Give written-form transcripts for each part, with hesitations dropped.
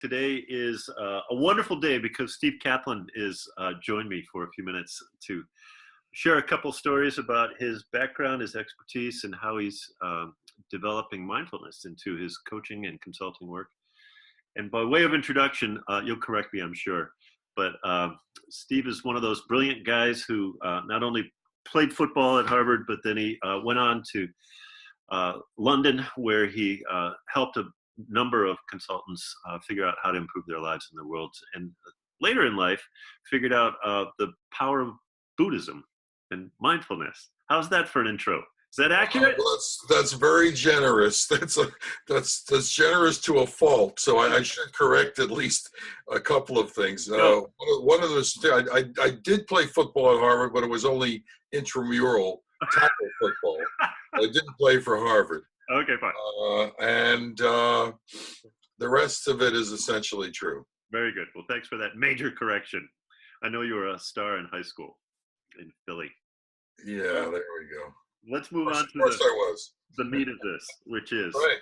Today is a wonderful day because Steve Kaplan is joined me for a few minutes to share a couple stories about his background, his expertise, and how he's developing mindfulness into his coaching and consulting work. And by way of introduction, you'll correct me, I'm sure, but Steve is one of those brilliant guys who not only played football at Harvard, but then he went on to London, where he helped a number of consultants figure out how to improve their lives in the world. And later in life, figured out the power of Buddhism and mindfulness. How's that for an intro? Is that accurate? That's very generous. That's generous to a fault. So I should correct at least a couple of things. No. One of those, I did play football at Harvard, but it was only intramural tackle football. I didn't play for Harvard. Okay, fine. And the rest of it is essentially true. Very good. Well, thanks for that major correction. I know you were a star in high school in Philly. Yeah, there we go. Let's move on to the meat of this, which is... Right.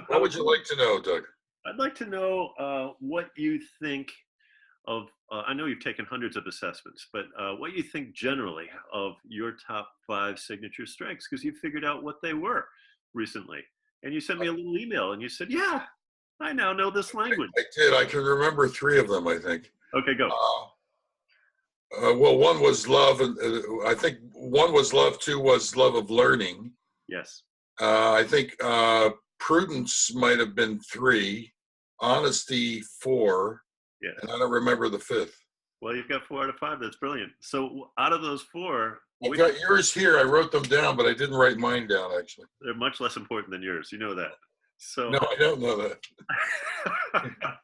What would you like to know, Doug? I'd like to know what you think of, I know you've taken hundreds of assessments, but what you think generally of your top 5 signature strengths, because you figured out what they were recently. And you sent me a little email and you said, yeah, I now know this language. I did. I can remember 3 of them, I think. Okay, go. Well, one was love, and I think one was love, 2 was love of learning. Yes. I think prudence might have been 3, honesty 4, yeah. And I don't remember the 5th. Well, you've got 4 out of 5. That's brilliant. So out of those 4... I've got yours here. I wrote them down, but I didn't write mine down, actually. They're much less important than yours. You know that. So no, I don't know that.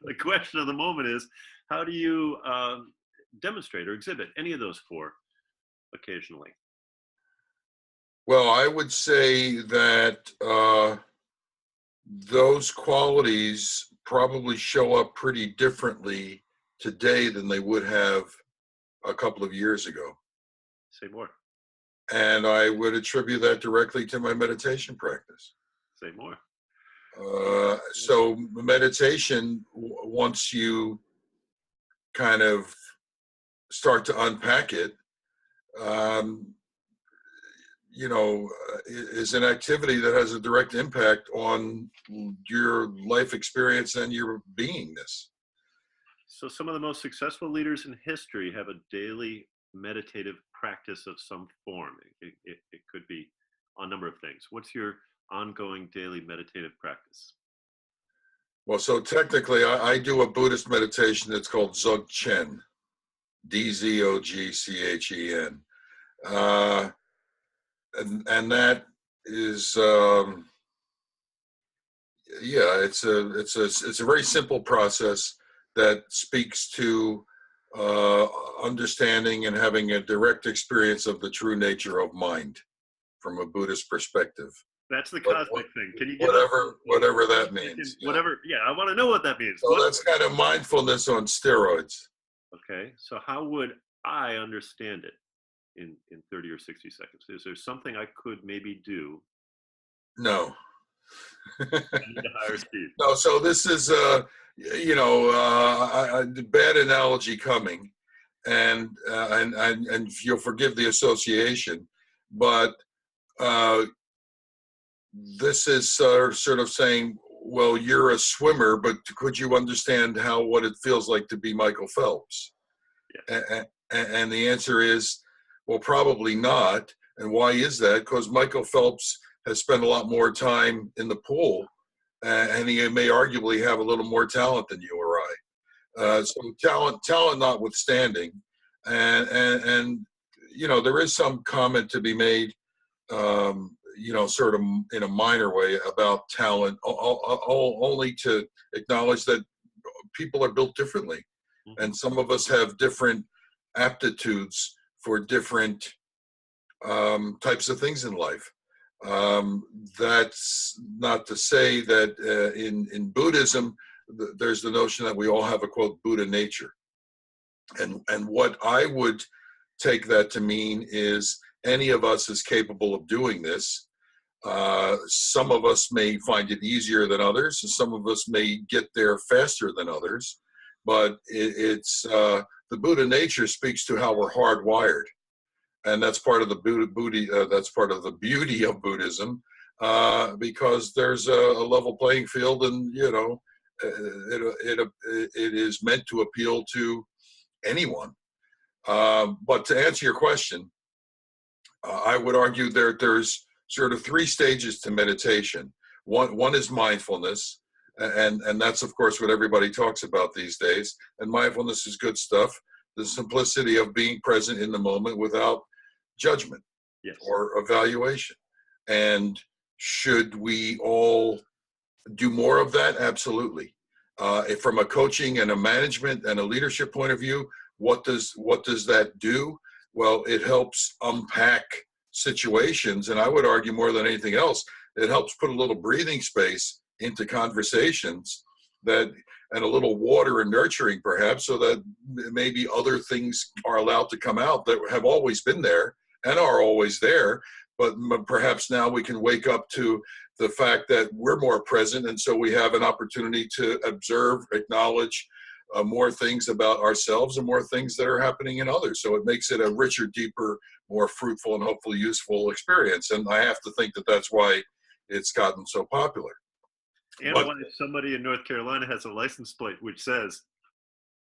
The question of the moment is, how do you demonstrate or exhibit any of those 4 occasionally? Well, I would say that those qualities probably show up pretty differently today than they would have a couple of years ago. Say more. And I would attribute that directly to my meditation practice. Say more. So meditation, once you kind of start to unpack it, is an activity that has a direct impact on your life experience and your beingness. So some of the most successful leaders in history have a daily meditative practice of some form. It could be a number of things. What's your ongoing daily meditative practice? Well, so technically I do a Buddhist meditation that's called Dzogchen, Dzogchen. And that is, it's a very simple process that speaks to understanding and having a direct experience of the true nature of mind from a Buddhist perspective. That's the cosmic thing. Can you give whatever that means? Whatever. Yeah, I want to know what that means. So that's kind of mindfulness on steroids. Okay. So how would I understand it in 30 or 60 seconds? Is there something I could maybe do? No. I need to hire Steve. No. So this is a bad analogy coming, and you'll forgive the association, but this is sort of saying, well, you're a swimmer, but could you understand what it feels like to be Michael Phelps? Yeah. And the answer is, well, probably not. And why is that? Because Michael Phelps has spent a lot more time in the pool, and he may arguably have a little more talent than you or I. So talent notwithstanding, and there is some comment to be made, sort of in a minor way about talent, only to acknowledge that people are built differently, and some of us have different aptitudes for different types of things in life. That's not to say that in Buddhism, there's the notion that we all have a, quote, Buddha nature. And what I would take that to mean is any of us is capable of doing this. Some of us may find it easier than others, and some of us may get there faster than others. But it's the Buddha nature speaks to how we're hardwired, and that's part of the that's part of the beauty of Buddhism, because there's a level playing field, and it is meant to appeal to anyone. But to answer your question, I would argue there's sort of three stages to meditation. One is mindfulness, and that's of course what everybody talks about these days. And mindfulness is good stuff. The simplicity of being present in the moment without judgment, yes, or evaluation. And should we all do more of that? Absolutely. From a coaching and a management and a leadership point of view, what does that do? Well, it helps unpack situations, and I would argue more than anything else, it helps put a little breathing space into conversations, and a little water and nurturing perhaps, so that maybe other things are allowed to come out that have always been there and are always there, but perhaps now we can wake up to the fact that we're more present, and so we have an opportunity to observe, acknowledge more things about ourselves and more things that are happening in others. So it makes it a richer, deeper, more fruitful, and hopefully useful experience. And I have to think that that's why it's gotten so popular. And why somebody in North Carolina has a license plate which says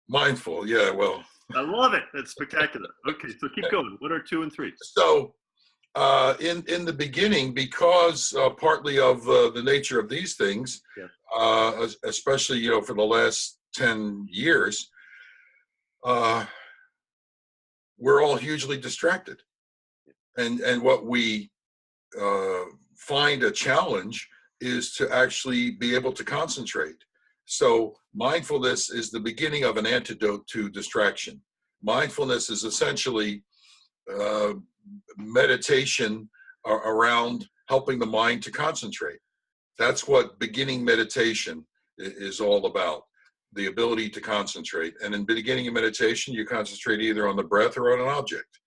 mindful. Yeah, well, I love it. That's spectacular. Okay, so keep going. What are 2 and 3? So in the beginning, because partly of the nature of these things, yeah, especially for the last 10 years, we're all hugely distracted, and what we find a challenge is to actually be able to concentrate. So mindfulness is the beginning of an antidote to distraction. Mindfulness is essentially meditation around helping the mind to concentrate. That's what beginning meditation is all about, the ability to concentrate. And in beginning of meditation, you concentrate either on the breath or on an object.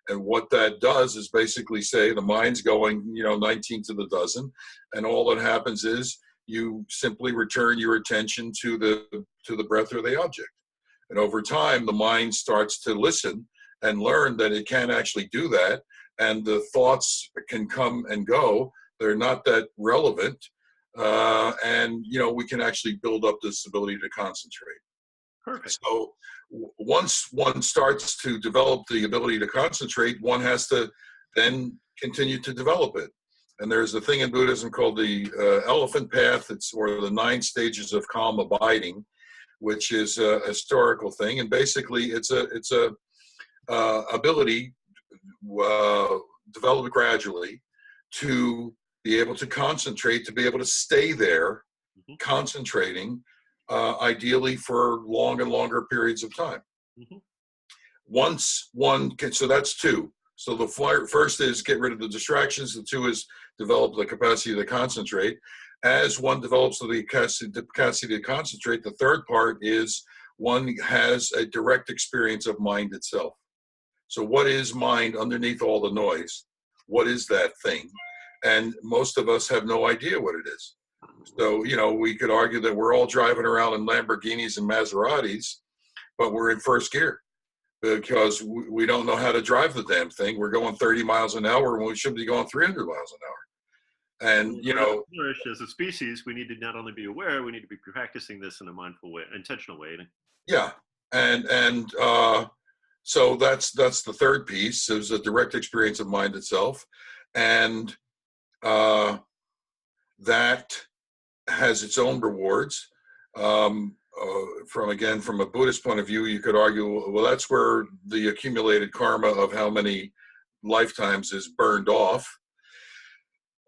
And what that does is basically say the mind's going, 19 to the dozen, and all that happens is you simply return your attention to the breath or the object. And over time, the mind starts to listen and learn that it can actually do that, and the thoughts can come and go. They're not that relevant, and we can actually build up this ability to concentrate. Perfect. So once one starts to develop the ability to concentrate, one has to then continue to develop it. And there's a thing in Buddhism called the elephant path, or the 9 stages of calm abiding, which is a historical thing. And basically it's a ability developed gradually to be able to concentrate, to be able to stay there, mm-hmm, concentrating, ideally for long and longer periods of time. Mm-hmm. Once one can, so that's 2. So the first is get rid of the distractions. The 2 is develop the capacity to concentrate. As one develops the capacity to concentrate, the third part is one has a direct experience of mind itself. So what is mind underneath all the noise? What is that thing? And most of us have no idea what it is. So, we could argue that we're all driving around in Lamborghinis and Maseratis, but we're in first gear because we don't know how to drive the damn thing. We're going 30 miles an hour when we should be going 300 miles an hour. And, flourish as a species, we need to not only be aware, we need to be practicing this in a mindful way, intentional way. Yeah. And so that's the third piece, is a direct experience of mind itself. And that has its own rewards. From a Buddhist point of view, you could argue, well, that's where the accumulated karma of how many lifetimes is burned off.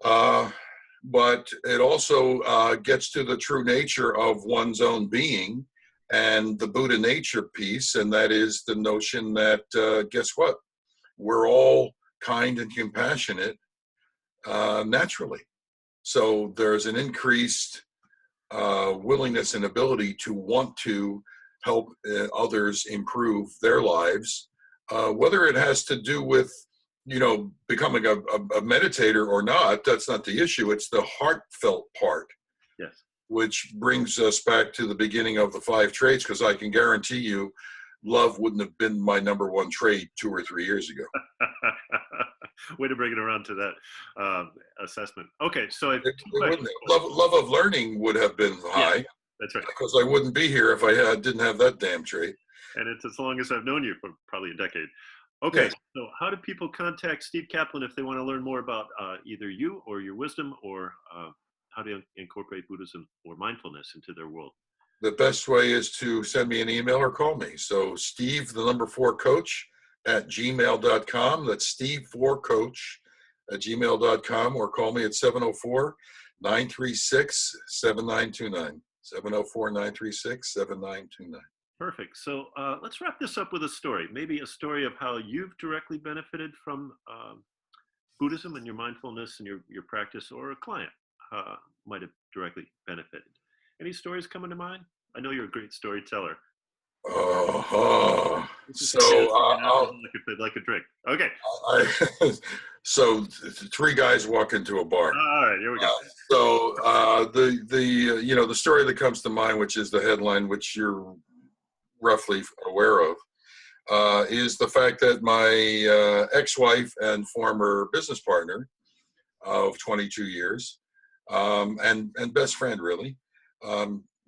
But it also gets to the true nature of one's own being and the Buddha nature piece, and that is the notion that, guess what? We're all kind and compassionate naturally. So there's an increased willingness and ability to want to help others improve their lives, whether it has to do with, becoming a meditator or not, that's not the issue. It's the heartfelt part. Yes. Which brings us back to the beginning of the 5 traits, because I can guarantee you love wouldn't have been my number 1 trait 2 or 3 years ago. Way to bring it around to that assessment. Okay, so it wouldn't. Love of learning would have been high. Yeah, that's right. Because I wouldn't be here if I didn't have that damn trait. And it's as long as I've known you, for probably a decade. Okay, yes. So how do people contact Steve Kaplan if they want to learn more about either you or your wisdom, or how to incorporate Buddhism or mindfulness into their world? The best way is to send me an email or call me. So Steve, the number 4 coach at gmail.com. That's Steve4coach@gmail.com, or call me at 704-936-7929. 704-936-7929. Perfect. So let's wrap this up with a story. Maybe a story of how you've directly benefited from Buddhism and your mindfulness and your practice, or a client might have directly benefited. Any stories coming to mind? I know you're a great storyteller. So like a drink. Okay. So 3 guys walk into a bar. All right, here we go. The story that comes to mind, which is the headline, which you're roughly aware of, is the fact that my ex-wife and former business partner of 22 years, and best friend really,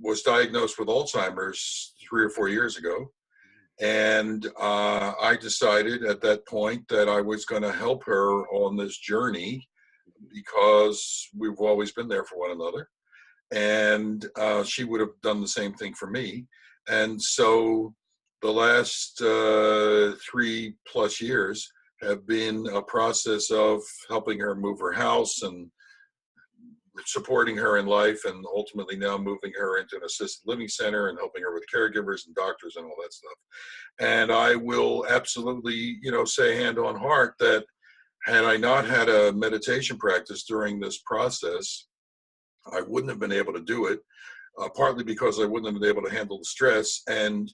was diagnosed with Alzheimer's 3 or 4 years ago. And I decided at that point that I was going to help her on this journey, because we've always been there for one another. And she would have done the same thing for me. And so the last 3+ years have been a process of helping her move her house and supporting her in life, and ultimately now moving her into an assisted living center and helping her with caregivers and doctors and all that stuff. And I will absolutely, say hand on heart that had I not had a meditation practice during this process, I wouldn't have been able to do it, partly because I wouldn't have been able to handle the stress, and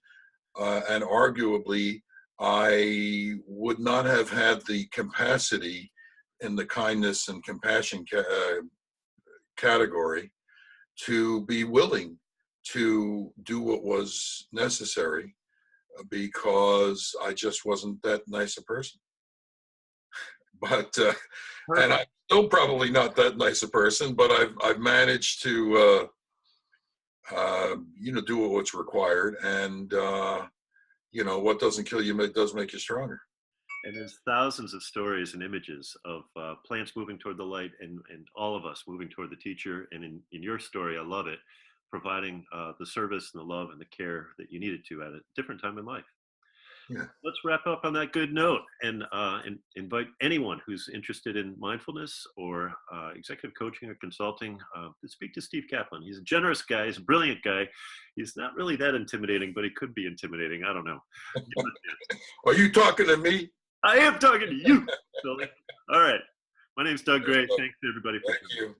arguably I would not have had the capacity in the kindness and compassion category to be willing to do what was necessary, because I just wasn't that nice a person. But and I'm still probably not that nice a person, but I've managed to do what's required, and what doesn't kill you does make you stronger. And there's thousands of stories and images of plants moving toward the light, and all of us moving toward the teacher. And in your story, I love it, providing the service and the love and the care that you needed to at a different time in life. Yeah. Let's wrap up on that good note, and invite anyone who's interested in mindfulness or executive coaching or consulting to speak to Steve Kaplan. He's a generous guy. He's a brilliant guy. He's not really that intimidating, but he could be intimidating. I don't know. Are you talking to me? I am talking to you, Billy. All right. My name's Doug Gray. Thanks to everybody for Thank you.